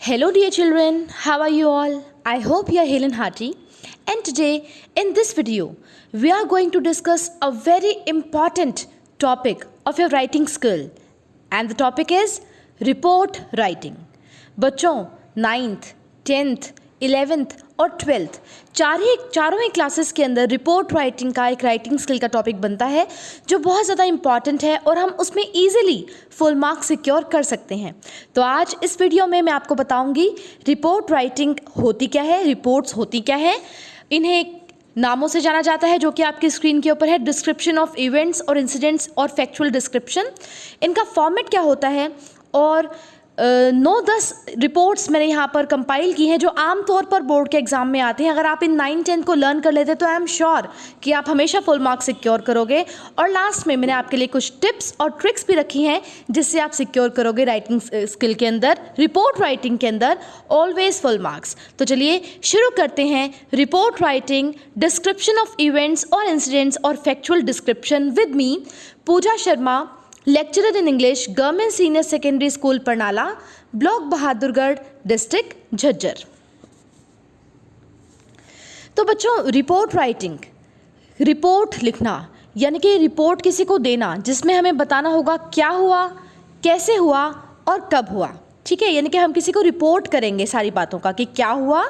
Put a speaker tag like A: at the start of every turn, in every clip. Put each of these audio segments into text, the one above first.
A: Hello, dear children. How are you all? I hope you are hale and hearty. And today, in this video, we are going to discuss a very important topic of your writing skill. And the topic is report writing. बच्चों 9th, 10th, 11th और 12th चारों ही classes के अंदर report writing का एक writing skill का topic बनता है जो बहुत ज़्यादा इंपॉर्टेंट है और हम उसमें ईजिली फुल मार्क सिक्योर कर सकते हैं। तो आज इस वीडियो में मैं आपको बताऊंगी रिपोर्ट राइटिंग होती क्या है, रिपोर्ट्स होती क्या है। इन्हें नामों से जाना जाता है जो कि आपकी स्क्रीन के ऊपर है, डिस्क्रिप्शन ऑफ इवेंट्स और इंसिडेंट्स और फैक्चुअल डिस्क्रिप्शन। इनका फॉर्मेट क्या होता है और 9-10 रिपोर्ट्स मैंने यहाँ पर कंपाइल की हैं जो आमतौर पर बोर्ड के एग्जाम में आते हैं। अगर आप इन 9-10 को लर्न कर लेते तो आई एम श्योर कि आप हमेशा फुल मार्क्स सिक्योर करोगे। और लास्ट में मैंने आपके लिए कुछ टिप्स और ट्रिक्स भी रखी हैं जिससे आप सिक्योर करोगे राइटिंग स्किल के अंदर, रिपोर्ट राइटिंग के अंदर ऑलवेज फुल मार्क्स। तो चलिए शुरू करते हैं report writing, description of events और इंसिडेंट्स और factual description with me Pooja Sharma, lecturer in English, government senior secondary school Parnala, block Bahadurgarh, district Jhajjar. तो बच्चों रिपोर्ट राइटिंग, रिपोर्ट लिखना यानी कि रिपोर्ट किसी को देना जिसमें हमें बताना होगा क्या हुआ, कैसे हुआ और कब हुआ। ठीक है, यानी कि हम किसी को रिपोर्ट करेंगे सारी बातों का कि क्या हुआ,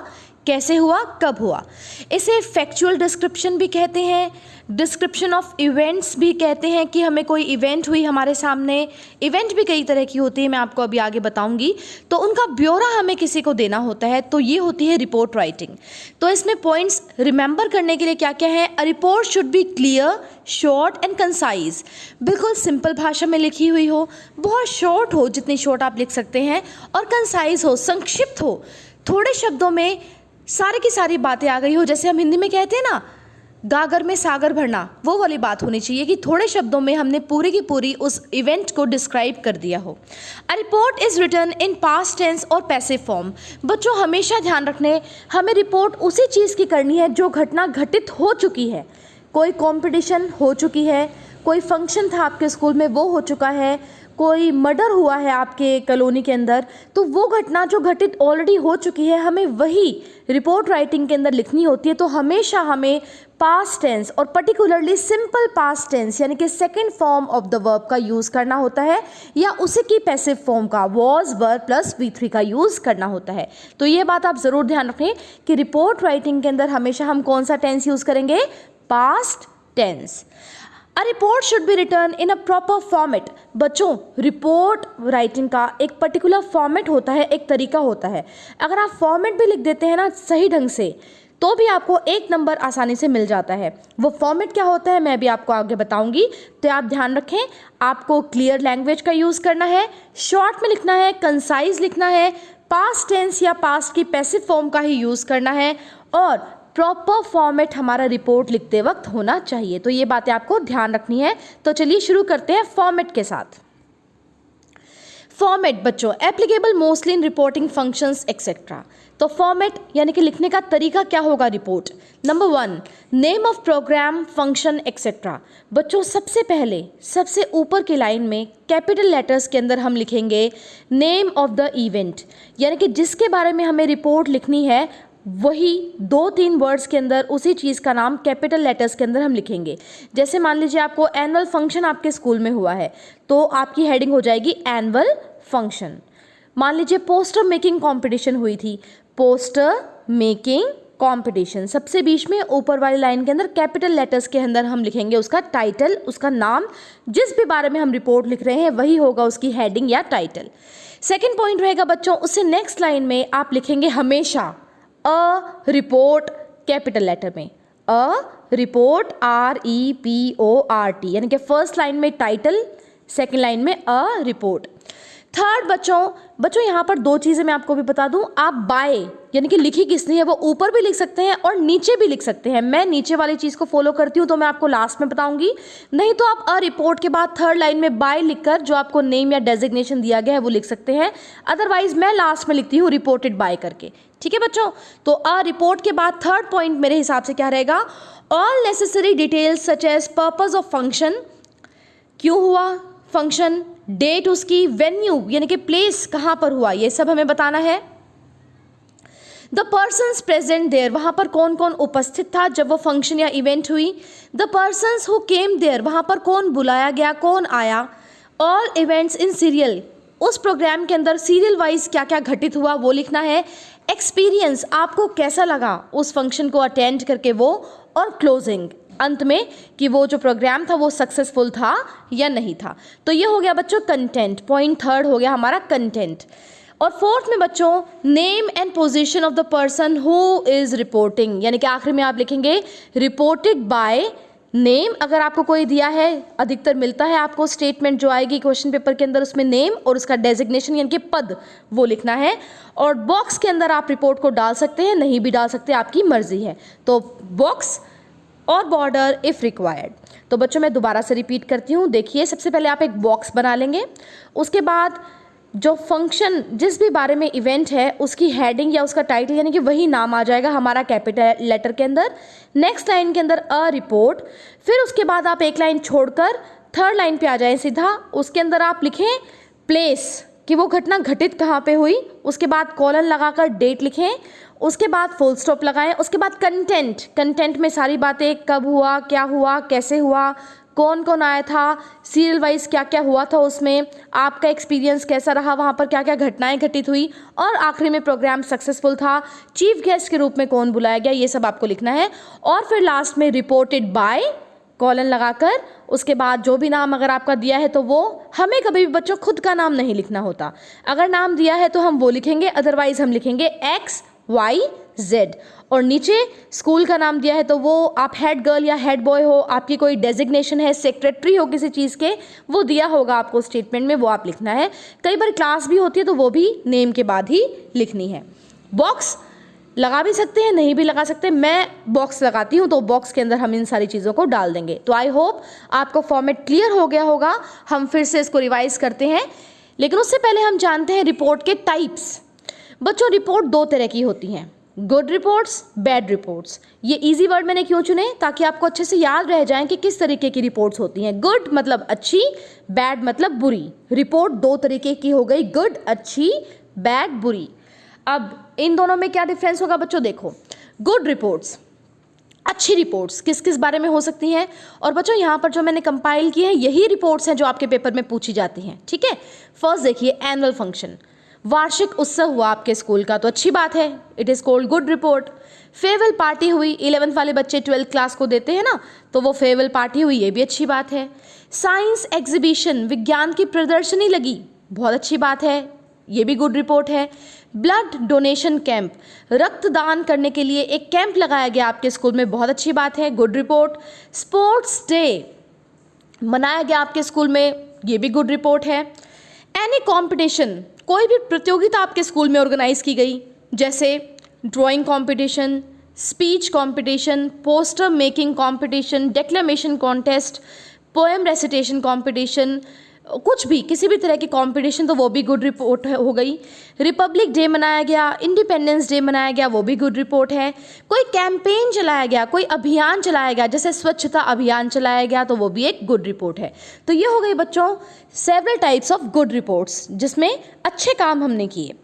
A: कैसे हुआ, कब हुआ। इसे फैक्चुअल डिस्क्रिप्शन भी कहते हैं, डिस्क्रिप्शन ऑफ इवेंट्स भी कहते हैं कि हमें कोई इवेंट हुई हमारे सामने। इवेंट भी कई तरह की होती है, मैं आपको अभी आगे बताऊंगी। तो उनका ब्यौरा हमें किसी को देना होता है, तो ये होती है रिपोर्ट राइटिंग। तो इसमें पॉइंट्स रिमेंबर करने के लिए क्या क्या है। अ report should B clear, short and concise, बिल्कुल सिंपल भाषा में लिखी हुई हो, बहुत शॉर्ट हो, जितनी शॉर्ट आप लिख सकते हैं, और कंसाइज हो, संक्षिप्त हो, थोड़े शब्दों में सारी की सारी बातें आ गई हो। जैसे हम हिंदी में कहते हैं ना, गागर में सागर भरना, वो वाली बात होनी चाहिए कि थोड़े शब्दों में हमने पूरी की पूरी उस इवेंट को डिस्क्राइब कर दिया हो। A report is written in past tense और पैसिव फॉर्म। बच्चों हमेशा ध्यान रखने, हमें रिपोर्ट उसी चीज़ की करनी है जो घटना घटित हो चुकी है। कोई कंपटीशन हो चुकी है, कोई फंक्शन था आपके स्कूल में वो हो चुका है, कोई मर्डर हुआ है आपके कॉलोनी के अंदर, तो वो घटना जो घटित ऑलरेडी हो चुकी है हमें वही रिपोर्ट राइटिंग के अंदर लिखनी होती है। तो हमेशा हमें पास्ट टेंस और पर्टिकुलरली सिंपल पास्ट टेंस यानी कि second form of the verb का यूज़ करना होता है, या उसी की पैसिव फॉर्म का वॉज वर्ब प्लस V3 का यूज़ करना होता है। तो ये बात आप ज़रूर ध्यान रखें कि रिपोर्ट राइटिंग के अंदर हमेशा हम कौन सा टेंस यूज़ करेंगे, past tense. A report should be written in a proper format. बच्चों रिपोर्ट राइटिंग का एक पर्टिकुलर फॉर्मेट होता है, एक तरीका होता है। अगर आप फॉर्मेट भी लिख देते हैं ना सही ढंग से, तो भी आपको 1 नंबर आसानी से मिल जाता है। वो फॉर्मेट क्या होता है मैं भी आपको आगे बताऊंगी। तो आप ध्यान रखें, आपको क्लियर लैंग्वेज का यूज़ करना है, शॉर्ट में लिखना है, कंसाइज लिखना है, पास्ट टेंस या पास्ट की पैसिव फॉर्म का ही यूज़ करना है, और प्रॉपर फॉर्मेट हमारा रिपोर्ट लिखते वक्त होना चाहिए। तो ये बातें आपको ध्यान रखनी है। तो चलिए शुरू करते हैं फॉर्मेट के साथ। फॉर्मेट बच्चों applicable mostly in reporting functions etcetera. तो फॉर्मेट यानी कि लिखने का तरीका क्या होगा report. Number 1, name of programme, function etcetera. बच्चों सबसे पहले सबसे ऊपर की लाइन में कैपिटल लेटर्स के अंदर हम लिखेंगे नेम ऑफ द इवेंट, यानी कि जिसके बारे में हमें रिपोर्ट लिखनी है वही 2-3 वर्ड्स के अंदर उसी चीज़ का नाम कैपिटल लेटर्स के अंदर हम लिखेंगे। जैसे मान लीजिए आपको एनुअल फंक्शन आपके स्कूल में हुआ है तो आपकी हेडिंग हो जाएगी एनुअल फंक्शन। मान लीजिए पोस्टर मेकिंग कंपटीशन हुई थी, पोस्टर मेकिंग कंपटीशन, सबसे बीच में ऊपर वाली लाइन के अंदर कैपिटल लेटर्स के अंदर हम लिखेंगे उसका टाइटल, उसका नाम, जिस भी बारे में हम रिपोर्ट लिख रहे हैं वही होगा उसकी हेडिंग या टाइटल। सेकेंड पॉइंट रहेगा बच्चों, उससे नेक्स्ट लाइन में आप लिखेंगे हमेशा अ रिपोर्ट कैपिटल लेटर में, अ रिपोर्ट REPORT, यानी कि फर्स्ट लाइन में टाइटल, सेकंड लाइन में अ रिपोर्ट। थर्ड बच्चों यहाँ पर 2 चीज़ें मैं आपको भी बता दूँ। आप बाय यानी कि लिखी किसने है वो ऊपर भी लिख सकते हैं और नीचे भी लिख सकते हैं। मैं नीचे वाली चीज़ को फॉलो करती हूँ तो मैं आपको लास्ट में बताऊंगी, नहीं तो आप अ रिपोर्ट के बाद थर्ड लाइन में बाय लिखकर जो आपको नेम या डेजिग्नेशन दिया गया है वो लिख सकते हैं। अदरवाइज मैं लास्ट में लिखती हूँ रिपोर्टेड बाय करके। ठीक है बच्चों, तो अ रिपोर्ट के बाद थर्ड पॉइंट मेरे हिसाब से क्या रहेगा, all necessary details such as purpose of function, क्यों हुआ फंक्शन, डेट उसकी, वेन्यू यानी कि प्लेस कहाँ पर हुआ, ये सब हमें बताना है। द पर्सन्स प्रेजेंट देयर, वहाँ पर कौन कौन उपस्थित था जब वो फंक्शन या इवेंट हुई। The persons who came there, वहाँ पर कौन बुलाया गया, कौन आया। ऑल इवेंट्स इन सीरियल, उस प्रोग्राम के अंदर सीरियल वाइज क्या क्या घटित हुआ वो लिखना है। एक्सपीरियंस, आपको कैसा लगा उस फंक्शन को अटेंड करके वो। और क्लोजिंग, अंत में कि वो जो प्रोग्राम था वो सक्सेसफुल था या नहीं था। तो ये हो गया बच्चों कंटेंट, पॉइंट थर्ड हो गया हमारा कंटेंट। और फोर्थ में बच्चों name and position of the person who is reporting, यानी कि आखिर में आप लिखेंगे रिपोर्टेड बाय नेम। अगर आपको कोई दिया है, अधिकतर मिलता है आपको स्टेटमेंट जो आएगी क्वेश्चन पेपर के अंदर, उसमें नेम और उसका डेजिग्नेशन यानी कि पद वो लिखना है। और बॉक्स के अंदर आप रिपोर्ट को डाल सकते हैं, नहीं भी डाल सकते, आपकी मर्जी है। तो बॉक्स और बॉर्डर इफ़ रिक्वायर्ड। तो बच्चों मैं दोबारा से रिपीट करती हूँ, देखिए सबसे पहले आप एक बॉक्स बना लेंगे, उसके बाद जो फंक्शन जिस भी बारे में इवेंट है उसकी हेडिंग या उसका टाइटल यानी कि वही नाम आ जाएगा हमारा कैपिटल लेटर के अंदर। नेक्स्ट लाइन के अंदर अ रिपोर्ट, फिर उसके बाद आप एक लाइन छोड़कर थर्ड लाइन पे आ जाएं सीधा, उसके अंदर आप लिखें प्लेस कि वो घटना घटित कहाँ पे हुई, उसके बाद कॉलन लगाकर डेट लिखें, उसके बाद फुल स्टॉप लगाएं, उसके बाद कंटेंट, कंटेंट में सारी बातें कब हुआ, क्या हुआ, कैसे हुआ, कौन कौन आया था, सीरियल वाइज क्या क्या हुआ था उसमें, आपका एक्सपीरियंस कैसा रहा, वहाँ पर क्या क्या घटनाएं घटित हुई, और आखिरी में प्रोग्राम सक्सेसफुल था, चीफ गेस्ट के रूप में कौन बुलाया गया, ये सब आपको लिखना है। और फिर लास्ट में रिपोर्टेड बाय कॉलन लगाकर उसके बाद जो भी नाम अगर आपका दिया है तो वो, हमें कभी भी बच्चों खुद का नाम नहीं लिखना होता, अगर नाम दिया है तो हम वो लिखेंगे, अदरवाइज हम लिखेंगे XYZ। और नीचे स्कूल का नाम दिया है तो वो आप हेड गर्ल या हेड बॉय हो, आपकी कोई डेजिग्नेशन है, सेक्रेटरी हो किसी चीज़ के, वो दिया होगा आपको स्टेटमेंट में, वो आप लिखना है। कई बार क्लास भी होती है तो वो भी नेम के बाद ही लिखनी है। बॉक्स लगा भी सकते हैं, नहीं भी लगा सकते, मैं बॉक्स लगाती हूँ तो बॉक्स के अंदर हम इन सारी चीज़ों को डाल देंगे। तो आई होप आपको फॉर्मेट क्लियर हो गया होगा। हम फिर से इसको रिवाइज करते हैं, लेकिन उससे पहले हम जानते हैं रिपोर्ट के टाइप्स। बच्चों रिपोर्ट दो तरह की होती हैं, गुड रिपोर्ट्स, बैड रिपोर्ट्स। ये इजी वर्ड मैंने क्यों चुने, ताकि आपको अच्छे से याद रह जाएं कि किस तरीके की रिपोर्ट्स होती हैं। गुड मतलब अच्छी, बैड मतलब बुरी। रिपोर्ट दो तरीके की हो गई, गुड अच्छी, बैड बुरी। अब इन दोनों में क्या डिफरेंस होगा बच्चों, देखो गुड रिपोर्ट्स, अच्छी रिपोर्ट्स किस किस बारे में हो सकती हैं। और बच्चों यहाँ पर जो मैंने कंपाइल की है यही रिपोर्ट्स हैं जो आपके पेपर में पूछी जाती हैं, ठीक है। फर्स्ट देखिए एनुअल फंक्शन, वार्षिक उत्सव हुआ आपके स्कूल का तो अच्छी बात है, it is called good report. Farewell party हुई, 11th वाले बच्चे 12th क्लास को देते हैं ना, तो वो फेयरवेल पार्टी हुई, ये भी अच्छी बात है। साइंस एग्जीबिशन, विज्ञान की प्रदर्शनी लगी, बहुत अच्छी बात है, ये भी गुड रिपोर्ट है। ब्लड डोनेशन कैंप, रक्तदान करने के लिए एक कैंप लगाया गया आपके स्कूल में, बहुत अच्छी बात है, गुड रिपोर्ट। स्पोर्ट्स डे मनाया गया आपके स्कूल में, ये भी गुड रिपोर्ट है। एनी कॉम्पिटिशन, कोई भी प्रतियोगिता आपके स्कूल में ऑर्गेनाइज की गई, जैसे drawing competition, speech competition, poster making competition, declamation contest, poem recitation competition, कुछ भी किसी भी तरह की कंपटीशन, तो वो भी गुड रिपोर्ट हो गई। रिपब्लिक डे मनाया गया, इंडिपेंडेंस डे मनाया गया, वो भी गुड रिपोर्ट है। कोई कैंपेन चलाया गया, कोई अभियान चलाया गया, जैसे स्वच्छता अभियान चलाया गया, तो वो भी एक गुड रिपोर्ट है। तो ये हो गई बच्चों several types of good reports, जिसमें अच्छे काम हमने किए।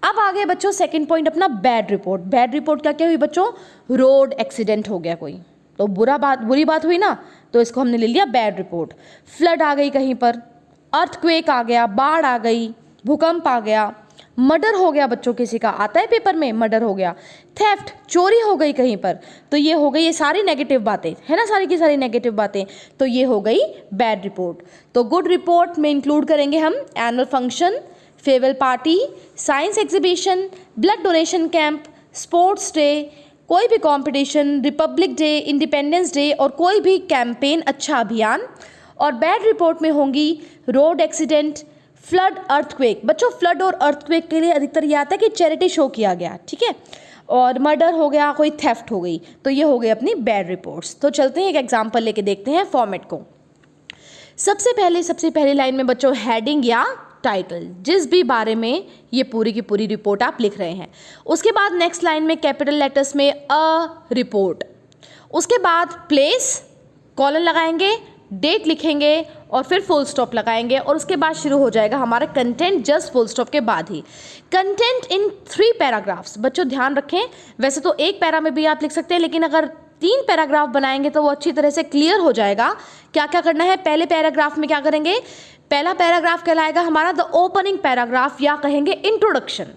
A: अब आ गए बच्चों सेकंड पॉइंट अपना बैड रिपोर्ट। बैड रिपोर्ट क्या क्या हुई बच्चों, रोड एक्सीडेंट हो गया कोई, तो बुरी बात हुई ना, तो इसको हमने ले लिया बैड रिपोर्ट। फ्लड आ गई कहीं पर, अर्थक्वेक आ गया, बाढ़ आ गई, भूकंप आ गया, मर्डर हो गया बच्चों किसी का, आता है पेपर में मर्डर हो गया, थेफ्ट चोरी हो गई कहीं पर, तो ये हो गई, ये सारी नेगेटिव बातें है ना, सारी की सारी नेगेटिव बातें, तो ये हो गई बैड रिपोर्ट। तो गुड रिपोर्ट में इंक्लूड करेंगे हम annual function, farewell party, science exhibition, blood donation camp, sports day, कोई भी competition, Republic day, independence Day और कोई भी कैंपेन, अच्छा अभियान। और बैड रिपोर्ट में होंगी रोड एक्सीडेंट, फ्लड, अर्थक्वेक। बच्चों फ्लड और अर्थक्वेक के लिए अधिकतर ये आता है कि चैरिटी शो किया गया, ठीक है, और मर्डर हो गया, कोई थेफ्ट हो गई, तो ये हो गई अपनी बैड रिपोर्ट्स। तो चलते हैं एक एग्जांपल लेके देखते हैं फॉर्मेट को। सबसे पहली लाइन में बच्चों हेडिंग या टाइटल, जिस भी बारे में ये पूरी की पूरी रिपोर्ट आप लिख रहे हैं। उसके बाद नेक्स्ट लाइन में कैपिटल लेटर्स में अ रिपोर्ट, उसके बाद प्लेस, कॉलन लगाएंगे, डेट लिखेंगे और फिर फुल स्टॉप लगाएंगे और उसके बाद शुरू हो जाएगा हमारा कंटेंट जस्ट फुल स्टॉप के बाद ही। Content in 3 paragraphs. बच्चों ध्यान रखें, वैसे तो एक पैरा में भी आप लिख सकते हैं, लेकिन अगर 3 पैराग्राफ बनाएंगे तो वो अच्छी तरह से क्लियर हो जाएगा क्या क्या करना है। पहले पैराग्राफ में क्या करेंगे, पहला पैराग्राफ कहलाएगा हमारा द ओपनिंग पैराग्राफ या कहेंगे इंट्रोडक्शन।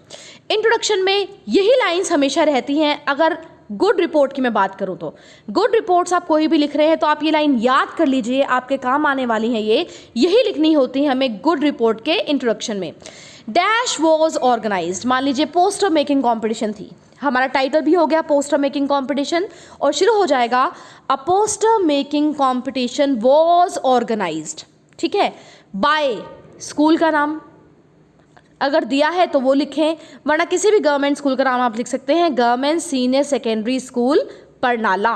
A: इंट्रोडक्शन में यही लाइंस हमेशा रहती हैं। अगर गुड रिपोर्ट की मैं बात करूं तो गुड रिपोर्ट्स आप कोई भी लिख रहे हैं तो आप ये लाइन याद कर लीजिए, आपके काम आने वाली हैं। यही लिखनी होती है हमें गुड रिपोर्ट के इंट्रोडक्शन में। डैश वॉज ऑर्गेनाइज्ड, मान लीजिए पोस्टर मेकिंग कॉम्पिटिशन थी, हमारा टाइटल भी हो गया पोस्टर मेकिंग कॉम्पिटिशन और शुरू हो जाएगा a poster making competition was organised. ठीक है, बाय स्कूल का नाम अगर दिया है तो वो लिखें, वरना किसी भी गवर्नमेंट स्कूल का नाम आप लिख सकते हैं, government senior secondary school Parnala.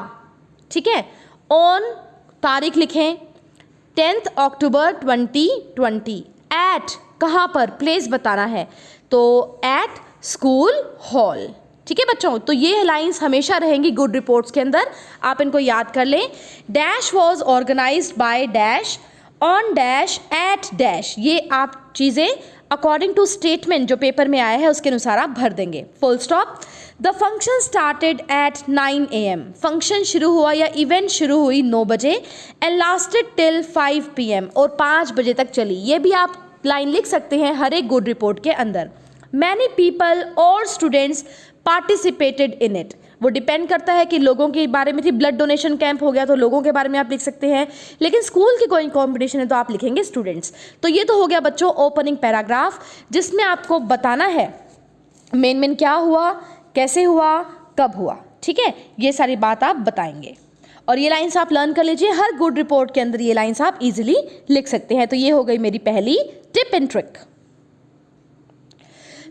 A: ठीक है, ऑन तारीख लिखें 10 अक्टूबर 2020। एट कहाँ पर, प्लेस बताना है तो एट स्कूल हॉल। ठीक है बच्चों, तो ये लाइंस हमेशा रहेंगी गुड रिपोर्ट्स के अंदर, आप इनको याद कर लें। Dash was organised by dash on dash at dash, ये आप चीज़ें अकॉर्डिंग टू स्टेटमेंट जो पेपर में आया है उसके अनुसार आप भर देंगे। Full stop. The function started at 9 AM, function शुरू हुआ या इवेंट शुरू हुई 9 बजे एंड लास्टेड टिल 5 PM, और 5 बजे तक चली। ये भी आप लाइन लिख सकते हैं हर एक गुड रिपोर्ट के अंदर। मैनी पीपल और स्टूडेंट्स पार्टिसिपेटेड इन इट, वो डिपेंड करता है कि लोगों के बारे में थी, ब्लड डोनेशन कैंप हो गया तो लोगों के बारे में आप लिख सकते हैं, लेकिन स्कूल की कोई कॉम्पिटिशन है तो आप लिखेंगे स्टूडेंट्स। तो ये तो हो गया बच्चों ओपनिंग पैराग्राफ, जिसमें आपको बताना है मेन क्या हुआ, कैसे हुआ, कब हुआ। ठीक है, ये सारी बात आप बताएंगे और ये लाइन्स आप लर्न कर लीजिए, हर गुड रिपोर्ट के अंदर ये लाइन्स आप इजीली लिख सकते हैं। तो ये हो गई मेरी पहली टिप एंड ट्रिक।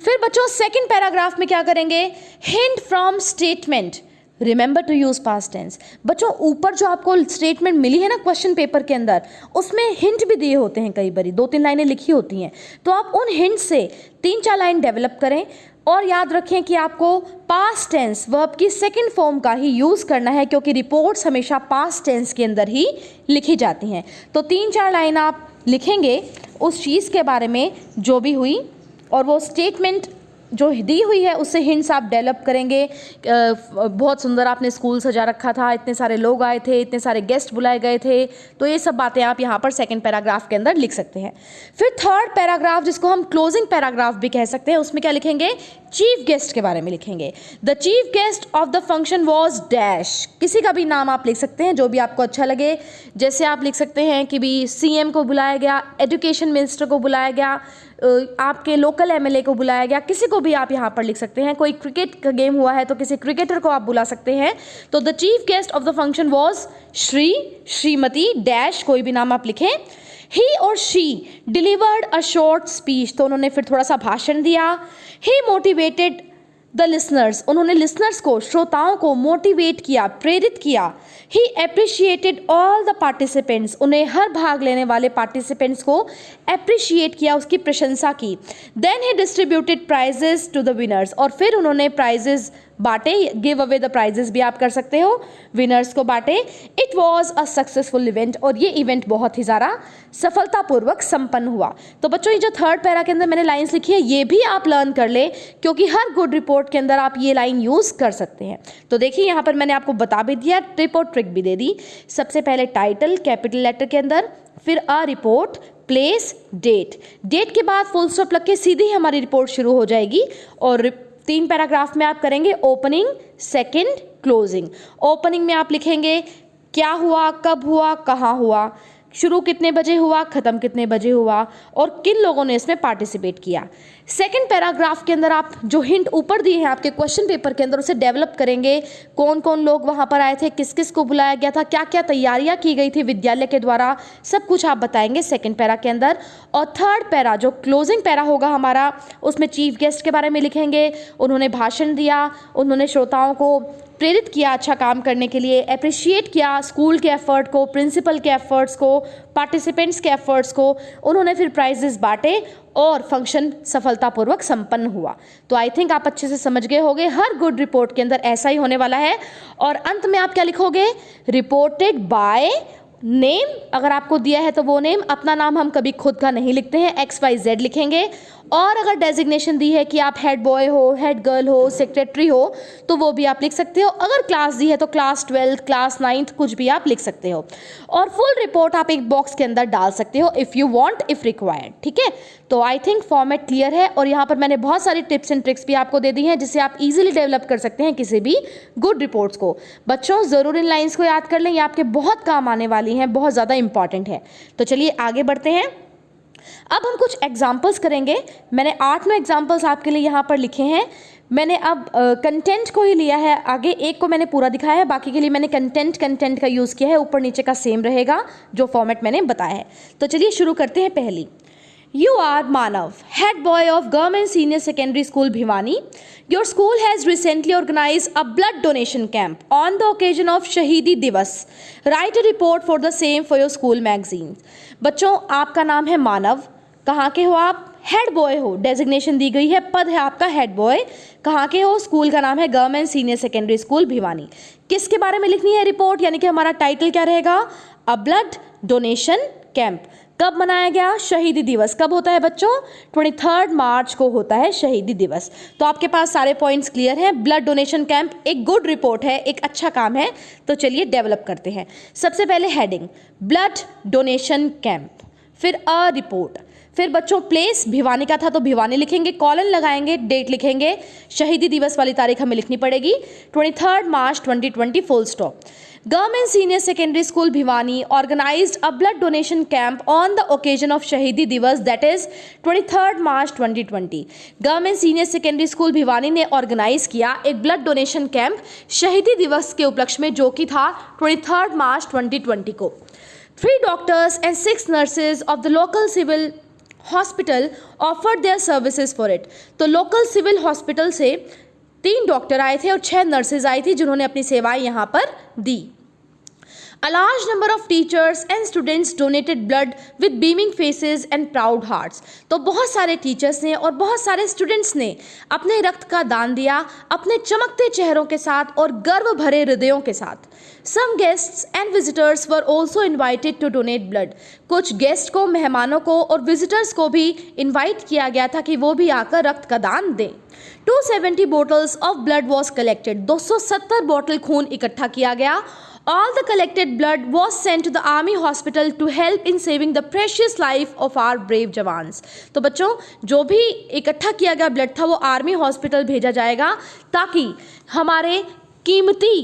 A: फिर बच्चों सेकंड पैराग्राफ में क्या करेंगे, hint from statement, remember to use past tense. बच्चों ऊपर जो आपको स्टेटमेंट मिली है ना क्वेश्चन पेपर के अंदर, उसमें हिंट भी दिए होते हैं, कई बारी 2-3 लाइनें लिखी होती हैं, तो आप उन हिंट से 3-4 लाइन डेवलप करें और याद रखें कि आपको पास्ट टेंस वर्ब की सेकंड फॉर्म का ही यूज़ करना है, क्योंकि रिपोर्ट्स हमेशा पास्ट टेंस के अंदर ही लिखी जाती हैं। तो 3-4 लाइन आप लिखेंगे उस चीज़ के बारे में जो भी हुई, और वो स्टेटमेंट जो दी हुई है उससे हिंट्स आप डेवलप करेंगे। बहुत सुंदर आपने स्कूल सजा रखा था, इतने सारे लोग आए थे, इतने सारे गेस्ट बुलाए गए थे, तो ये सब बातें आप यहाँ पर सेकंड पैराग्राफ के अंदर लिख सकते हैं। फिर थर्ड पैराग्राफ, जिसको हम क्लोजिंग पैराग्राफ भी कह सकते हैं, उसमें क्या लिखेंगे, चीफ गेस्ट के बारे में लिखेंगे। The chief guest of the function was dash, किसी का भी नाम आप लिख सकते हैं जो भी आपको अच्छा लगे। जैसे आप लिख सकते हैं कि भी CM को बुलाया गया, एजुकेशन मिनिस्टर को बुलाया गया, आपके लोकल MLA को बुलाया गया, किसी को भी आप यहाँ पर लिख सकते हैं। कोई क्रिकेट का गेम हुआ है तो किसी क्रिकेटर को आप बुला सकते हैं। तो the chief guest of the function was Shri, Shrimati dash, कोई भी नाम आप लिखें। ही और she delivered a short speech, तो उन्होंने फिर थोड़ा सा भाषण दिया। ही मोटिवेटेड द लिसनर्स, उन्होंने लिसनर्स को, श्रोताओं को मोटिवेट किया, प्रेरित किया। ही अप्रिशिएटेड ऑल द पार्टिसिपेंट्स, उन्हें हर भाग लेने वाले पार्टिसिपेंट्स को अप्रिशिएट किया, उसकी प्रशंसा की। Then he distributed prizes to the winners, और फिर उन्होंने प्राइजेस बांटे, गिव अवे द प्राइजेस भी आप कर सकते हो, विनर्स को बांटे। It was a successful event, और ये इवेंट बहुत ही ज़्यादा सफलतापूर्वक संपन्न हुआ। तो बच्चों ये जो थर्ड पैरा के अंदर मैंने लाइन्स लिखी है ये भी आप लर्न कर ले, क्योंकि हर गुड रिपोर्ट के अंदर आप ये लाइन यूज़ कर सकते हैं। तो देखिए यहाँ पर मैंने आपको बता भी दिया, टिप और ट्रिक भी दे दी। सबसे पहले टाइटल कैपिटल लेटर के अंदर, फिर a report, place, date, date के बाद फुल स्टॉप लग के सीधी हमारी रिपोर्ट शुरू हो जाएगी। और 3 पैराग्राफ में आप करेंगे ओपनिंग, सेकंड, क्लोजिंग। ओपनिंग में आप लिखेंगे क्या हुआ, कब हुआ, कहाँ हुआ, शुरू कितने बजे हुआ, ख़त्म कितने बजे हुआ, और किन लोगों ने इसमें पार्टिसिपेट किया। सेकंड पैराग्राफ के अंदर आप जो हिंट ऊपर दिए हैं आपके क्वेश्चन पेपर के अंदर, उसे डेवलप करेंगे। कौन कौन लोग वहाँ पर आए थे, किस किस को बुलाया गया था, क्या क्या तैयारियाँ की गई थी विद्यालय के द्वारा, सब कुछ आप बताएंगे सेकंड पैरा के अंदर। और थर्ड पैरा जो क्लोजिंग पैरा होगा हमारा, उसमें चीफ गेस्ट के बारे में लिखेंगे। उन्होंने भाषण दिया, उन्होंने श्रोताओं को प्रेरित किया अच्छा काम करने के लिए, अप्रिशिएट किया स्कूल के एफर्ट को, प्रिंसिपल के एफर्ट्स को, पार्टिसिपेंट्स के एफर्ट्स को। उन्होंने फिर प्राइजेस बांटे और फंक्शन सफलतापूर्वक संपन्न हुआ। तो आई थिंक आप अच्छे से समझ गए होंगे, हर गुड रिपोर्ट के अंदर ऐसा ही होने वाला है। और अंत में आप क्या लिखोगे, रिपोर्टेड बाय नेम अगर आपको दिया है तो वो नेम, अपना नाम हम कभी खुद का नहीं लिखते हैं, XYZ लिखेंगे। और अगर डेजिग्नेशन दी है कि आप हेड बॉय हो, हेड गर्ल हो, सेक्रेटरी हो, तो वो भी आप लिख सकते हो। अगर क्लास दी है तो क्लास 12, क्लास 9 कुछ भी आप लिख सकते हो। और फुल रिपोर्ट आप एक बॉक्स के अंदर डाल सकते हो if you want, if required. ठीक है, तो आई थिंक फॉर्मेट क्लियर है। और यहाँ पर मैंने बहुत सारी टिप्स एंड ट्रिक्स भी आपको दे दी हैं जिससे आप इजीली डेवलप कर सकते हैं किसी भी गुड रिपोर्ट्स को। बच्चों ज़रूर इन लाइंस को याद कर लें, ये आपके बहुत काम आने वाली हैं, बहुत ज़्यादा इंपॉर्टेंट है। तो चलिए आगे बढ़ते हैं। अब हम कुछ एग्जाम्पल्स करेंगे। मैंने 8-9 एग्जाम्पल्स आपके लिए यहाँ पर लिखे हैं। मैंने अब कंटेंट को ही लिया है, आगे एक को मैंने पूरा दिखाया है, बाकी के लिए मैंने कंटेंट का यूज़ किया है। ऊपर नीचे का सेम रहेगा जो फॉर्मेट मैंने बताया है। तो चलिए शुरू करते हैं। पहली, You are Manav, head boy of Government Senior Secondary School Bhiwani. Your school has recently organized a blood donation camp on the occasion of Shahidi Divas. Write a report for the same for your school magazine. बच्चों, आपका नाम है मानव। कहाँ के हो आप? Head boy हो, designation दी गई है, पद है आपका हेड बॉय। कहाँ के हो? स्कूल का नाम है government senior secondary school Bhiwani. किसके बारे में लिखनी है रिपोर्ट, यानी कि हमारा टाइटल क्या रहेगा? अ ब्लड डोनेशन कैंप। कब मनाया गया? शहीदी दिवस। कब होता है बच्चों? 23 मार्च को होता है शहीदी दिवस। तो आपके पास सारे पॉइंट्स क्लियर हैं। ब्लड डोनेशन कैंप एक गुड रिपोर्ट है, एक अच्छा काम है। तो चलिए डेवलप करते हैं। सबसे पहले हेडिंग ब्लड डोनेशन कैंप, फिर अ रिपोर्ट, फिर बच्चों प्लेस भिवानी का था तो भिवानी लिखेंगे, कॉलन लगाएंगे, डेट लिखेंगे, शहीदी दिवस वाली तारीख हमें लिखनी पड़ेगी 23 March 2020 full stop. Government senior secondary school Bhiwani organised a blood donation camp on the occasion of Shaheedi Diwas that is 23 March 2020। Government senior secondary school Bhiwani ने ऑर्गेनाइज किया एक ब्लड डोनेशन कैंप शहीदी दिवस के उपलक्ष्य में, जो कि था 23 मार्च 2020 को। 3 doctors and 6 nurses of the local civil hospital offered their services for it. तो लोकल सिविल हॉस्पिटल से 3 डॉक्टर आए थे और 6 नर्सेज आई थी जिन्होंने अपनी सेवाएं यहाँ पर दी। A large number of teachers and students donated blood with beaming faces and proud hearts. तो बहुत सारे टीचर्स ने और बहुत सारे स्टूडेंट्स ने अपने रक्त का दान दिया अपने चमकते चेहरों के साथ और गर्व भरे हृदयों के साथ। Some guests and visitors were also invited to donate blood. कुछ गेस्ट को, मेहमानों को और विजिटर्स को भी इनवाइट किया गया था कि वो भी आकर रक्त का दान दें। 270 bottles of blood was collected. 270 बोतल खून इकट्ठा किया गया। All the collected blood was sent to the army hospital to help in saving the precious life of our brave jawans. तो बच्चों, जो भी इकट्ठा किया गया ब्लड था वो आर्मी हॉस्पिटल भेजा जाएगा ताकि हमारे कीमती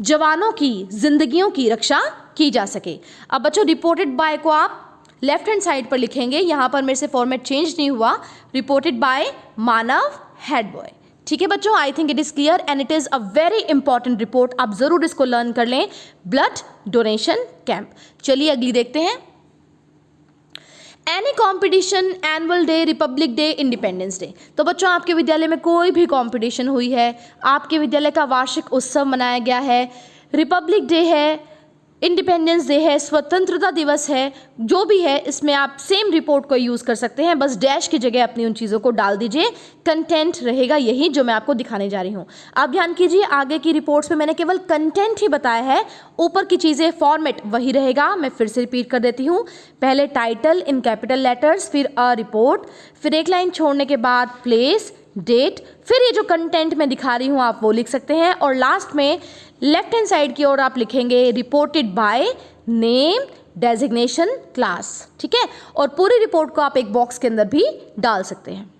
A: जवानों की जिंदगियों की रक्षा की जा सके। अब बच्चों, रिपोर्टेड बाय को आप लेफ्ट हैंड साइड पर लिखेंगे। यहाँ पर मेरे से फॉर्मेट चेंज नहीं हुआ। Reported by Manav, head boy. ठीक है बच्चों, I think it is clear and it is a very important report. आप ज़रूर इसको लर्न कर लें, ब्लड डोनेशन कैंप। चलिए अगली देखते हैं। Any competition, annual day, Republic day, independence Day. तो बच्चों, आपके विद्यालय में कोई भी कॉम्पिटिशन हुई है, आपके विद्यालय का वार्षिक उत्सव मनाया गया है, रिपब्लिक डे है, इंडिपेंडेंस डे है, स्वतंत्रता दिवस है, जो भी है, इसमें आप सेम रिपोर्ट को यूज़ कर सकते हैं। बस डैश की जगह अपनी उन चीज़ों को डाल दीजिए। कंटेंट रहेगा यही जो मैं आपको दिखाने जा रही हूँ। आप ध्यान कीजिए, आगे की रिपोर्ट्स में मैंने केवल कंटेंट ही बताया है, ऊपर की चीज़ें फॉर्मेट वही रहेगा। मैं फिर से रिपीट कर देती हूँ। पहले टाइटल इन कैपिटल लेटर्स, फिर अ रिपोर्ट, फिर एक लाइन छोड़ने के बाद प्लेस, डेट, फिर ये जो कंटेंट मैं दिखा रही हूँ आप वो लिख सकते हैं, और लास्ट में लेफ्ट हैंड साइड की ओर आप लिखेंगे reported by, name, designation, class. ठीक है, और पूरी रिपोर्ट को आप एक बॉक्स के अंदर भी डाल सकते हैं।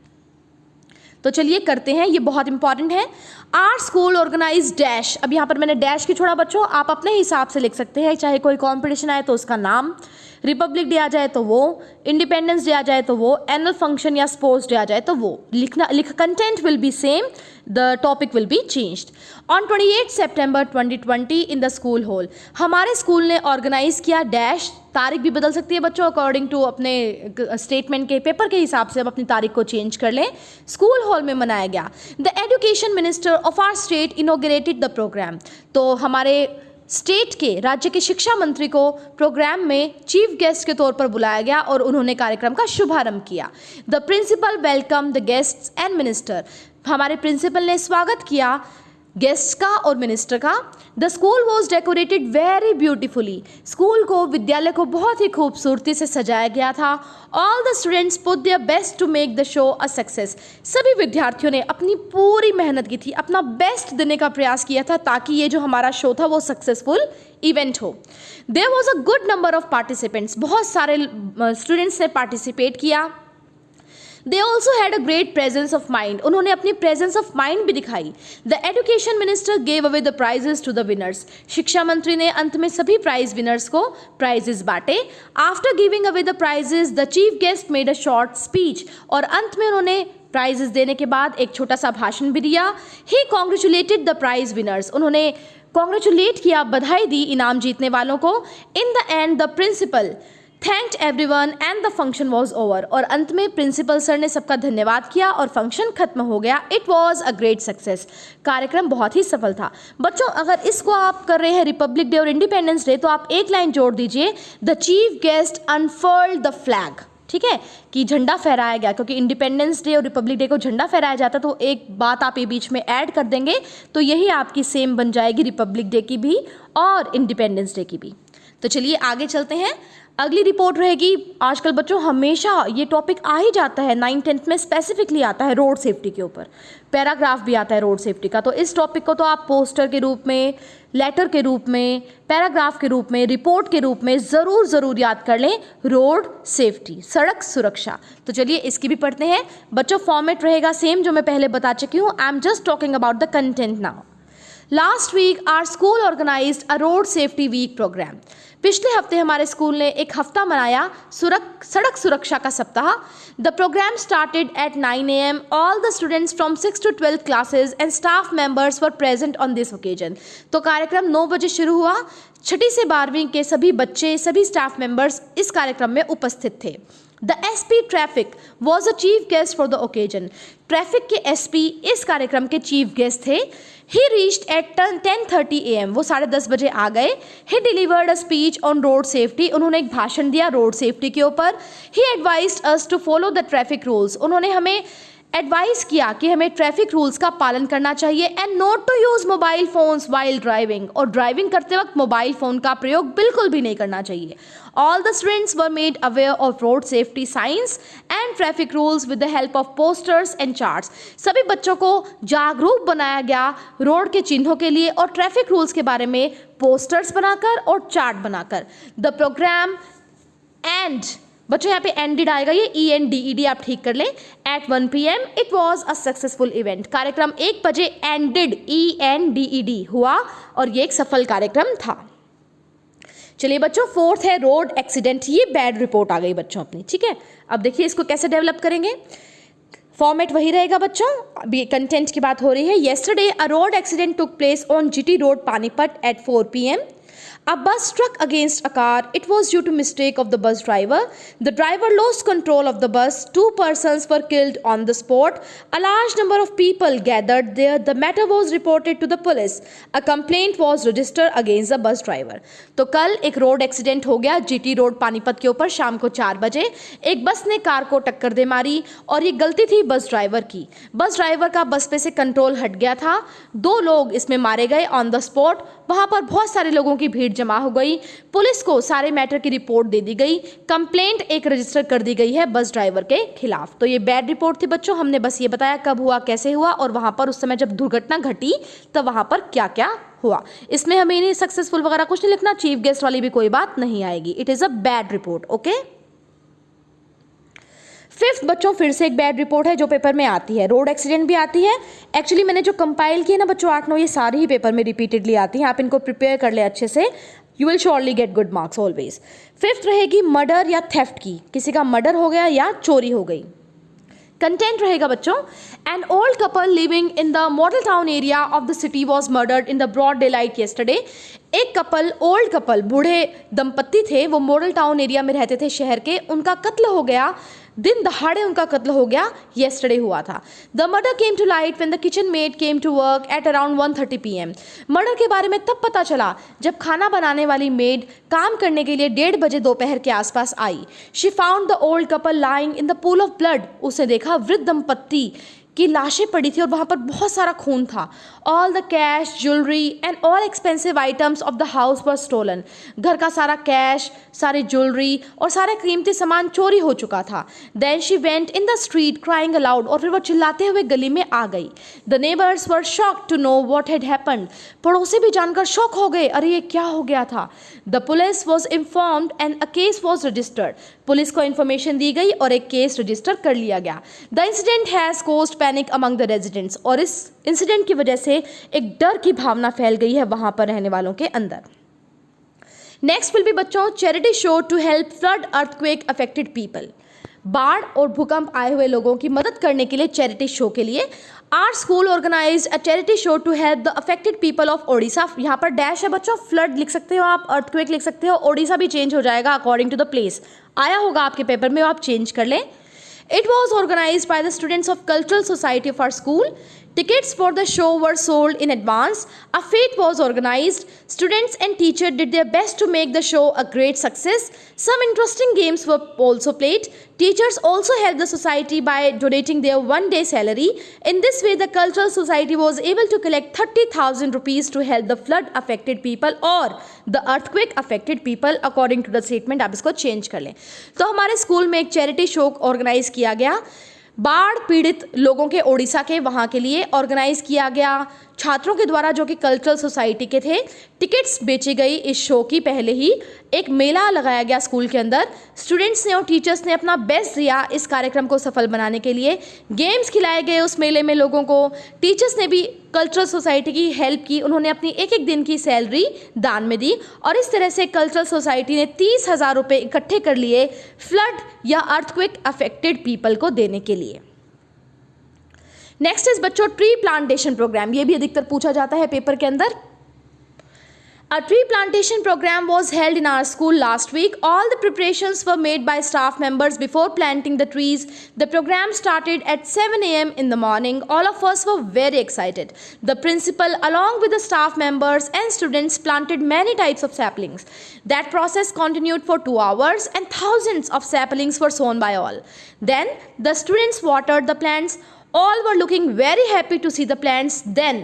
A: तो चलिए करते हैं, ये बहुत इंपॉर्टेंट है। Our school organise dash. अब यहाँ पर मैंने डैश की छोड़ा बच्चों, आप अपने हिसाब से लिख सकते हैं। चाहे कोई कॉम्पिटिशन आए तो उसका नाम, रिपब्लिक डे आ जाए तो वो, इंडिपेंडेंस डे आ जाए तो वो, एनुअल फंक्शन या स्पोर्ट्स डे आ जाए तो वो लिख। Content will be same, the topic will be changed. On 28 September 2020 in the school hall. हमारे स्कूल ने ऑर्गेनाइज किया डैश। तारीख भी बदल सकती है बच्चों, अकॉर्डिंग टू अपने स्टेटमेंट के पेपर के हिसाब से आप अपनी तारीख को चेंज कर लें। स्कूल हॉल में मनाया गया। The education minister of our state inaugurated the programme. तो हमारे स्टेट के, राज्य के शिक्षा मंत्री को प्रोग्राम में चीफ गेस्ट के तौर पर बुलाया गया और उन्होंने कार्यक्रम का शुभारंभ किया। The principal welcome the guests and minister. हमारे प्रिंसिपल ने स्वागत किया गेस्ट का और मिनिस्टर का। The school was decorated very beautifully, school को, विद्यालय को बहुत ही खूबसूरती से सजाया गया था। All the students put their best to make the show a success, सभी विद्यार्थियों ने अपनी पूरी मेहनत की थी, अपना बेस्ट देने का प्रयास किया था ताकि ये जो हमारा शो था वो सक्सेसफुल इवेंट हो। There was a good number of participants, बहुत सारे स्टूडेंट्स ने पार्टिसिपेट किया। They also had a great presence of mind, उन्होंने अपनी presence of mind भी दिखाई। The education minister gave away the prizes to the winners, शिक्षा मंत्री ने अंत में सभी प्राइज विनर्स को प्राइजेस बांटे। After giving away the prizes, the chief guest made a short speech, और अंत में उन्होंने प्राइजेस देने के बाद एक छोटा सा भाषण भी दिया। He congratulated the prize winners, उन्होंने कॉन्ग्रेचुलेट किया, बधाई दी इनाम जीतने वालों को। In the end, the principal thanked everyone and the function was over, और अंत में प्रिंसिपल सर ने सबका धन्यवाद किया और फंक्शन खत्म हो गया। It was a great success, कार्यक्रम बहुत ही सफल था। बच्चों अगर इसको आप कर रहे हैं रिपब्लिक डे और इंडिपेंडेंस डे, तो आप एक लाइन जोड़ दीजिए, the chief guest unfurled the flag, ठीक है, कि झंडा फहराया गया, क्योंकि इंडिपेंडेंस डे और रिपब्लिक डे को झंडा फहराया जाता, तो एक बात आप ये बीच में ऐड कर देंगे तो यही आपकी सेम बन जाएगी रिपब्लिक डे की भी और इंडिपेंडेंस डे की भी। तो चलिए आगे चलते हैं। अगली रिपोर्ट रहेगी, आजकल बच्चों हमेशा ये टॉपिक आ ही जाता है, 9th-10th में स्पेसिफिकली आता है रोड सेफ्टी के ऊपर, पैराग्राफ भी आता है रोड सेफ्टी का। तो इस टॉपिक को तो आप पोस्टर के रूप में, लेटर के रूप में, पैराग्राफ के रूप में, रिपोर्ट के रूप में ज़रूर याद कर लें, रोड सेफ्टी, सड़क सुरक्षा। तो चलिए इसकी भी पढ़ते हैं बच्चों। फॉर्मेट रहेगा सेम जो मैं पहले बता चुकी हूँ। I am just talking about the content now. Last week our school organised a road safety week programme, पिछले हफ्ते हमारे स्कूल ने एक हफ्ता मनाया सड़क सुरक्षा का सप्ताह। The programme started at 9 AM, all the students from 6th to 12th classes and staff members were present on this occasion. तो कार्यक्रम 9 बजे शुरू हुआ, 6ठी से 12वीं के सभी बच्चे, सभी स्टाफ मेंबर्स इस कार्यक्रम में उपस्थित थे। The SP traffic was a chief guest for the occasion, traffic के SP इस कार्यक्रम के चीफ गेस्ट थे। He reached at 10:30 AM, वो 10:30 बजे आ गए। He delivered a speech on road safety, उन्होंने एक भाषण दिया रोड सेफ्टी के ऊपर। He advised us to follow the traffic rules, उन्होंने हमें एडवाइस किया कि हमें ट्रैफिक रूल्स का पालन करना चाहिए। And not to use mobile phones while driving, और ड्राइविंग करते वक्त मोबाइल फ़ोन का प्रयोग बिल्कुल भी नहीं करना चाहिए। All the students were made aware of road safety science and traffic rules with the help of posters and charts, सभी बच्चों को जागरूक बनाया गया रोड के चिन्हों के लिए और ट्रैफिक रूल्स के बारे में पोस्टर्स बनाकर और चार्ट बनाकर। द प्रोग्राम एंड, बच्चों यहाँ पे एंडेड आएगा, ये ENDED आप ठीक कर लें, at 1 PM। It was a successful event, कार्यक्रम 1 बजे एंडेड ENDED हुआ और ये एक सफल कार्यक्रम था। चलिए बच्चों, 4th है रोड एक्सीडेंट, ये बैड रिपोर्ट आ गई बच्चों अपनी, ठीक है। अब देखिए इसको कैसे डेवलप करेंगे। फॉर्मेट वही रहेगा बच्चों, अभी कंटेंट की बात हो रही है। Yesterday a road accident took place on GT road Panipat at 4 PM. A bus struck against a car. It was due to mistake of the bus driver. The driver lost control of the bus. 2 persons were killed on the spot. A large number of people gathered there. The matter was reported to the police. A complaint was registered against the bus driver. तो कल एक road accident हो गया GT road Panipat के ऊपर शाम को 4 बजे। एक बस ने कार को टक्कर दे मारी और ये गलती थी बस ड्राइवर की। बस ड्राइवर का बस पे से कंट्रोल हट गया था। 2 लोग इसमें मारे गए ऑन द स्पॉट। वहाँ पर बहुत सारे लोगों की भीड़ जमा हो गई। पुलिस को सारे मैटर की रिपोर्ट दे दी गई। कंप्लेंट एक रजिस्टर कर दी गई है बस ड्राइवर के खिलाफ। तो ये बैड रिपोर्ट थी बच्चों, हमने बस ये बताया कब हुआ, कैसे हुआ और वहाँ पर उस समय जब दुर्घटना घटी तब वहाँ पर क्या क्या हुआ। इसमें हमें नहीं सक्सेसफुल वगैरह कुछ नहीं लिखना, चीफ गेस्ट वाली भी कोई बात नहीं आएगी। It is a bad report, okay. 5th बच्चों फिर से एक बैड रिपोर्ट है जो पेपर में आती है, रोड एक्सीडेंट भी आती है। एक्चुअली मैंने जो कंपाइल किए ना बच्चों 8-9, ये सारी ही पेपर में रिपीटेडली आती हैं, आप इनको प्रिपेयर कर ले अच्छे से, you will surely get good marks always. 5th रहेगी मर्डर या थेफ्ट की, किसी का मर्डर हो गया या चोरी हो गई। कंटेंट रहेगा बच्चों, an old couple living in the model town area of the city was murdered in the broad daylight yesterday. एक कपल, ओल्ड कपल, बूढ़े दंपत्ति थे, वो मॉडल टाउन एरिया में रहते थे शहर के, उनका कत्ल हो गया, दिन दहाड़े उनका कत्ल हो गया, येस्टरडे हुआ था। The murder came to light when the kitchen maid came to work at around 1:30 PM। Murder के बारे में तब पता चला जब खाना बनाने वाली मेड काम करने के लिए 1:30 बजे दोपहर के आसपास आई। She found the old couple lying in the pool of blood. उसने देखा वृद्ध दंपत्ति कि लाशें पड़ी थी और वहाँ पर बहुत सारा खून था। All the cash, jewellery and all expensive items of the house were stolen. घर का सारा कैश, सारी ज्वेलरी और सारे कीमती सामान चोरी हो चुका था। Then she went in the street crying aloud, और फिर वो चिल्लाते हुए गली में आ गई। The neighbours were shocked to know what had happened. पड़ोसी भी जानकर शॉक हो गए, अरे ये क्या हो गया था। The police was informed and a case was registered. Police को इन्फॉर्मेशन दी गई और एक केस रजिस्टर कर लिया गया। The incident has caused panic among the residents, और इस इंसिडेंट की वजह से एक डर की भावना फैल गई है वहां पर रहने वालों के अंदर। नेक्स्ट विल बी बच्चों charity show to help flood earthquake affected people. बाढ़ और भूकंप आए हुए लोगों की मदद करने के लिए चैरिटी शो के लिए our school organised a charity show to help the affected people of Odisha. यहाँ पर डैश है बच्चों, फ्लड लिख सकते हो आप, अर्थक्वेक लिख सकते हो, ओडिशा भी चेंज हो जाएगा अकॉर्डिंग टू द प्लेस। आया होगा आपके पेपर में, आप चेंज कर लें। It was organized by the students of Cultural Society of our school. Tickets for the show were sold in advance. A fete was organized. Students and teachers did their best to make the show a great success. Some interesting games were also played. Teachers also helped the society by donating their one-day salary. In this way, the Cultural Society was able to collect 30,000 rupees to help the flood-affected people or the earthquake-affected people, according to the statement. आप इसको change कर लें। तो हमारे school में एक charity show organise किया गया, बाढ़ पीड़ित लोगों के ओडिशा के वहाँ के लिए ऑर्गेनाइज किया गया छात्रों के द्वारा जो कि कल्चरल सोसाइटी के थे। टिकट्स बेची गई इस शो की, पहले ही एक मेला लगाया गया स्कूल के अंदर। स्टूडेंट्स ने और टीचर्स ने अपना बेस्ट दिया इस कार्यक्रम को सफल बनाने के लिए। गेम्स खिलाए गए उस मेले में लोगों को। टीचर्स ने भी कल्चरल सोसाइटी की हेल्प की, उन्होंने अपनी एक एक दिन की सैलरी दान में दी और इस तरह से कल्चरल सोसाइटी ने 30,000 रुपये इकट्ठे कर लिए फ्लड या अर्थक्वेक अफेक्टेड पीपल को देने के लिए। नेक्स्ट इज बच्चों ट्री प्लांटेशन प्रोग्राम। ये भी अधिकतर पूछा जाता है पेपर के अंदर। A tree plantation program was held in our school last week. All the preparations were made by staff members before planting the trees. The program started at 7 a.m. in the morning. All of us were very excited. The principal, along with the staff members and students, planted many types of saplings. That process continued for 2 hours and thousands of saplings were sown by all. Then the students watered the plants. All were looking very happy to see the plants. Then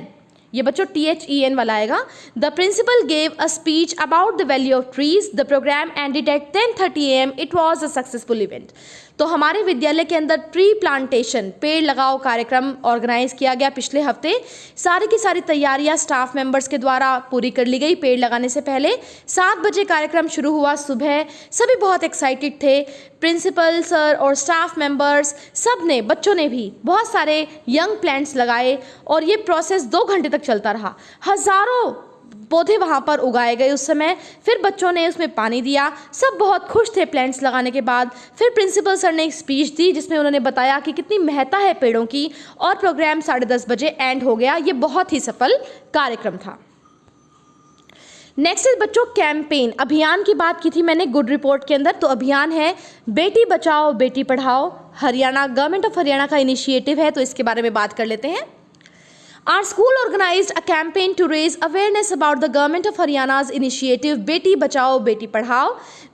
A: ये बच्चों THEN वाला आएगा। The principal gave a speech about the value of trees. The programme ended at 10:30 AM. It was a successful event. तो हमारे विद्यालय के अंदर tree plantation, पेड़ लगाओ कार्यक्रम ऑर्गेनाइज किया गया पिछले हफ्ते। सारी की सारी तैयारियां स्टाफ मेंबर्स के द्वारा पूरी कर ली गई। पेड़ लगाने से पहले 7 बजे कार्यक्रम शुरू हुआ सुबह। सभी बहुत एक्साइटेड थे, प्रिंसिपल सर और स्टाफ मेंबर्स सब ने, बच्चों ने भी बहुत सारे यंग प्लांट्स लगाए और ये प्रोसेस 2 घंटे तक चलता रहा। हज़ारों पौधे वहाँ पर उगाए गए उस समय। फिर बच्चों ने उसमें पानी दिया, सब बहुत खुश थे प्लांट्स लगाने के बाद। फिर प्रिंसिपल सर ने एक स्पीच दी जिसमें उन्होंने बताया कि कितनी महत्ता है पेड़ों की और प्रोग्राम 10:30 बजे एंड हो गया। ये बहुत ही सफल कार्यक्रम था। नेक्स्ट इज बच्चों कैंपेन। अभियान की बात की थी मैंने गुड रिपोर्ट के अंदर। तो अभियान है बेटी बचाओ बेटी पढ़ाओ। हरियाणा, गवर्नमेंट ऑफ हरियाणा का इनिशिएटिव है, तो इसके बारे में बात कर लेते हैं। Our school organized a campaign to raise awareness about the Government of Haryana's initiative Beti Bachao Beti Padhao.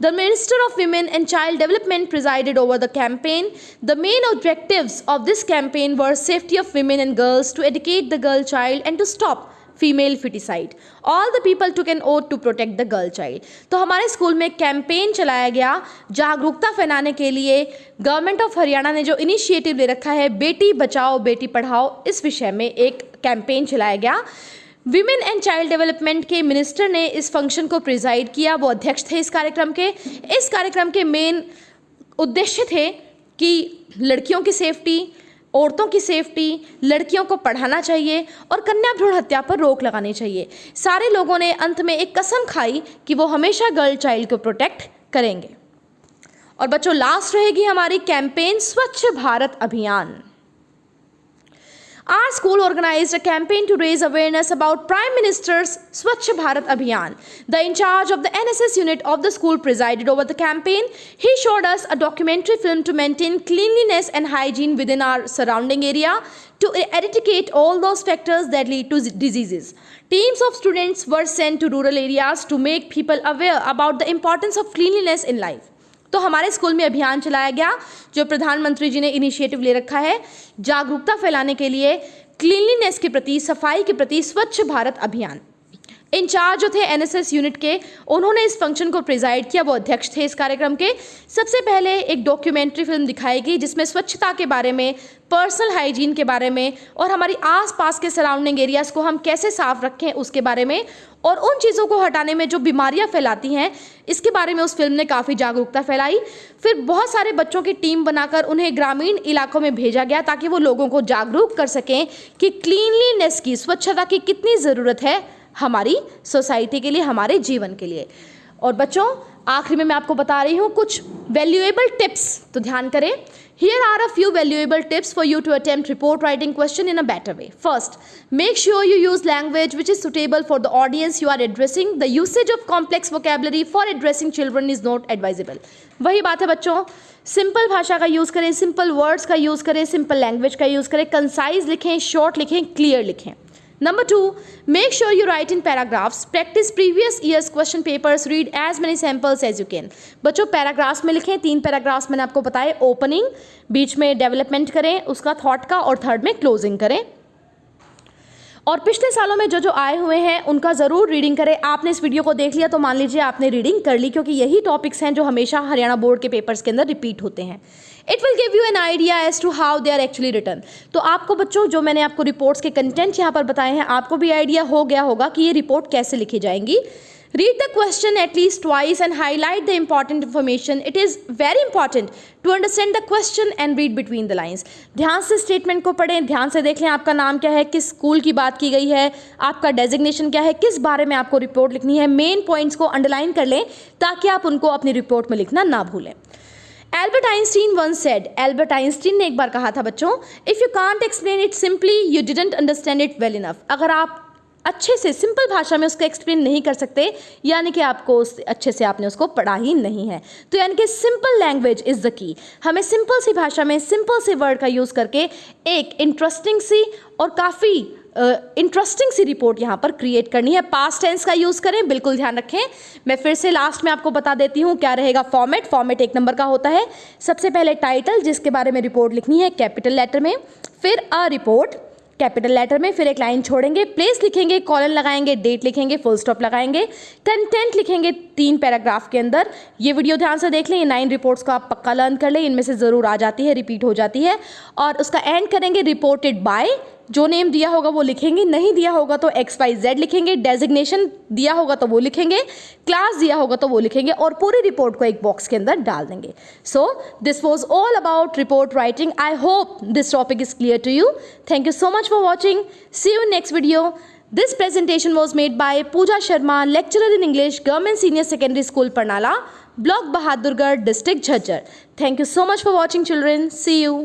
A: The Minister of Women and Child Development presided over the campaign. The main objectives of this campaign were safety of women and girls, to educate the girl child and to stop female foeticide. All the people took an oath to protect the girl child. तो हमारे school में campaign चलाया गया जागरूकता फैलाने के लिए। Government of Haryana ने जो इनिशिएटिव ले रखा है बेटी बचाओ बेटी पढ़ाओ, इस विषय में एक कैंपेन चलाया गया। विमेन एंड चाइल्ड डेवलपमेंट के मिनिस्टर ने इस फंक्शन को प्रिजाइड किया, वो अध्यक्ष थे इस कार्यक्रम के। इस कार्यक्रम के मेन उद्देश्य थे कि लड़कियों की सेफ्टी, औरतों की सेफ्टी, लड़कियों को पढ़ाना चाहिए और कन्या भ्रूण हत्या पर रोक लगानी चाहिए। सारे लोगों ने अंत में एक कसम खाई कि वो हमेशा गर्ल चाइल्ड को प्रोटेक्ट करेंगे। और बच्चों लास्ट रहेगी हमारी कैंपेन स्वच्छ भारत अभियान। Our school organized a campaign to raise awareness about Prime Minister's Swachh Bharat Abhiyan. The in charge of the NSS unit of the school presided over the campaign. He showed us a documentary film to maintain cleanliness and hygiene within our surrounding area, to eradicate all those factors that lead to diseases. Teams of students were sent to rural areas to make people aware about the importance of cleanliness in life. तो हमारे school में अभियान चलाया गया जो प्रधानमंत्री जी ने initiative ले रखा है जागरूकता फैलाने के लिए क्लीनलीनेस के प्रति, सफाई के प्रति, स्वच्छ भारत अभियान। इंचार्ज जो थे एनएसएस यूनिट के, उन्होंने इस फंक्शन को प्रिजाइड किया, वो अध्यक्ष थे इस कार्यक्रम के। सबसे पहले एक डॉक्यूमेंट्री फिल्म दिखाई गई जिसमें स्वच्छता के बारे में, पर्सनल हाइजीन के बारे में और हमारी आसपास के सराउंडिंग एरियाज़ को हम कैसे साफ रखें उसके बारे में, और उन चीज़ों को हटाने में जो बीमारियां फैलाती हैं इसके बारे में उस फिल्म ने काफ़ी जागरूकता फैलाई। फिर बहुत सारे बच्चों की टीम बनाकर उन्हें ग्रामीण इलाकों में भेजा गया ताकि वो लोगों को जागरूक कर सकें कि क्लीनलीनेस की, स्वच्छता की कितनी ज़रूरत है हमारी सोसाइटी के लिए, हमारे जीवन के लिए। और बच्चों आखिरी में मैं आपको बता रही हूँ कुछ वैल्यूएबल टिप्स, तो ध्यान करें। Here are a few valuable tips for you to attempt report writing question in a better way. First, make sure you use language which is suitable for the audience you are addressing. The usage of complex vocabulary for addressing children is not advisable. वही बात है बच्चों, simple भाषा का use करें, simple words का use करें, simple language का यूज़ करें, कंसाइज लिखें, शॉर्ट लिखें, क्लियर लिखें। Number 2, make sure you write in paragraphs. Practice previous year's question papers. Read as many samples as you can. बच्चों पैराग्राफ्स में लिखें, 3 पैराग्राफ्स मैंने आपको बताए, ओपनिंग, बीच में डेवलपमेंट करें उसका थॉट का, और थर्ड में क्लोजिंग करें। और पिछले सालों में जो आए हुए हैं उनका ज़रूर रीडिंग करें। आपने इस वीडियो को देख लिया तो मान लीजिए आपने रीडिंग कर ली, क्योंकि यही टॉपिक्स हैं जो हमेशा हरियाणा बोर्ड के पेपर्स के अंदर रिपीट होते हैं। It will give you an idea as to how they are actually written. तो आपको बच्चों जो मैंने आपको रिपोर्ट्स के कंटेंट यहाँ पर बताए हैं, आपको भी आइडिया हो गया होगा कि ये रिपोर्ट कैसे लिखी जाएंगी। Read the question at least twice and highlight the important information. It is very important to understand the question and read between the lines. ध्यान से स्टेटमेंट को पढ़ें, ध्यान से देख लें आपका नाम क्या है, किस स्कूल की बात की गई है, आपका डेजिग्नेशन क्या है, किस बारे में आपको रिपोर्ट लिखनी है। मेन पॉइंट्स को अंडरलाइन कर लें ताकि आप उनको अपनी रिपोर्ट में लिखना ना भूलें। Albert Einstein once said, Albert Einstein ने एक बार कहा था बच्चों, if you can't explain it simply you didn't understand it well enough. अगर आप अच्छे से सिंपल भाषा में उसको एक्सप्लेन नहीं कर सकते, यानी कि आपको अच्छे से आपने उसको पढ़ा ही नहीं है। तो यानी कि simple language is the key. हमें सिंपल सी भाषा में सिंपल से वर्ड का यूज़ करके एक इंटरेस्टिंग सी और काफ़ी इंटरेस्टिंग सी रिपोर्ट यहाँ पर क्रिएट करनी है। पास्ट टेंस का यूज़ करें, बिल्कुल ध्यान रखें। मैं फिर से लास्ट में आपको बता देती हूँ क्या रहेगा फॉर्मेट। फॉर्मेट 1 नंबर का होता है। सबसे पहले टाइटल जिसके बारे में रिपोर्ट लिखनी है कैपिटल लेटर में, फिर अ रिपोर्ट कैपिटल लेटर में, फिर एक लाइन छोड़ेंगे, प्लेस लिखेंगे, कॉलन लगाएंगे, डेट लिखेंगे, फुल स्टॉप लगाएंगे, कंटेंट लिखेंगे 3 पैराग्राफ के अंदर। ये वीडियो ध्यान से देख लें, ये 9 रिपोर्ट्स को आप पक्का लर्न कर लें, इनमें से ज़रूर आ जाती है, रिपीट हो जाती है। और उसका एंड करेंगे रिपोर्टेड बाय, जो नेम दिया होगा वो लिखेंगे, नहीं दिया होगा तो XYZ लिखेंगे, डेजिग्नेशन दिया होगा तो वो लिखेंगे, क्लास दिया होगा तो वो लिखेंगे, और पूरी रिपोर्ट को एक बॉक्स के अंदर डाल देंगे। So this was all about report writing. I hope this topic is clear to you. Thank you so much for watching. See you in next video. This presentation was made by Pooja Sharma, lecturer in English, Government Senior Secondary School, Parnala, Block Bahadurgarh, District Jhajjar. Thank you so much for watching, children. See you.